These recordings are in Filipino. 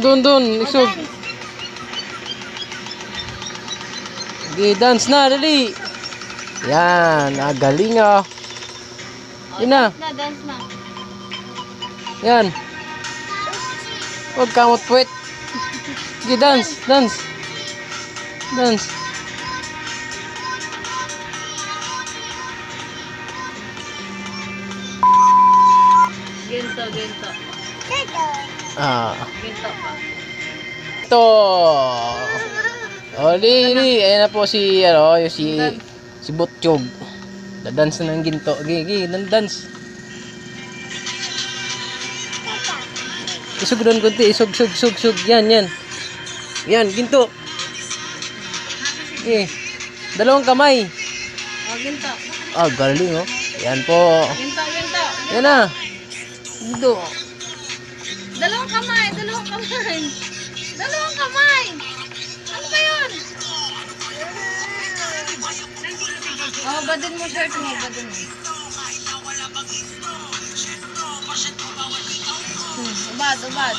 Dun. Isog. Okay, dance na, dali. Yan, galing ah. Yun na. Dance na. Yan. Huwag kamot puwet. Okay, dance. Ginto. Ginto pa. Ito. Li. Ayan na po si, si Butchog. Dadance na ng ginto. Gigi, dance. Isog doon kunti. Isog. Yan. Yan, ginto. Okay. Dalawang kamay. Ginto. Galing oh. Yan po. Ginto. Yan na. Ginto. Dalawang kamay. Ano ba yun? Badin mo shirt mo. Ubad.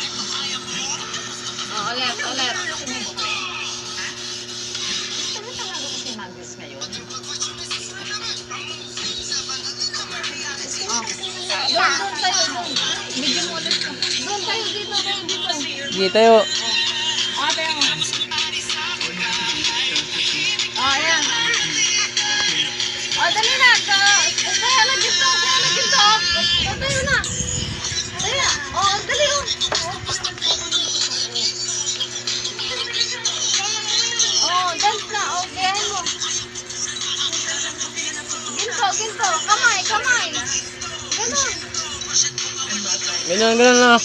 Ulit. Doon tayo. Video mo ulit. Doon tayo, dito. Sige tayo. Tayo mo. Ayan. Dali na. Kaya na dito. Tayo na. Dali. Dance na. Gayahin mo. Ginto. Kamay. Ganon. Ganyan na.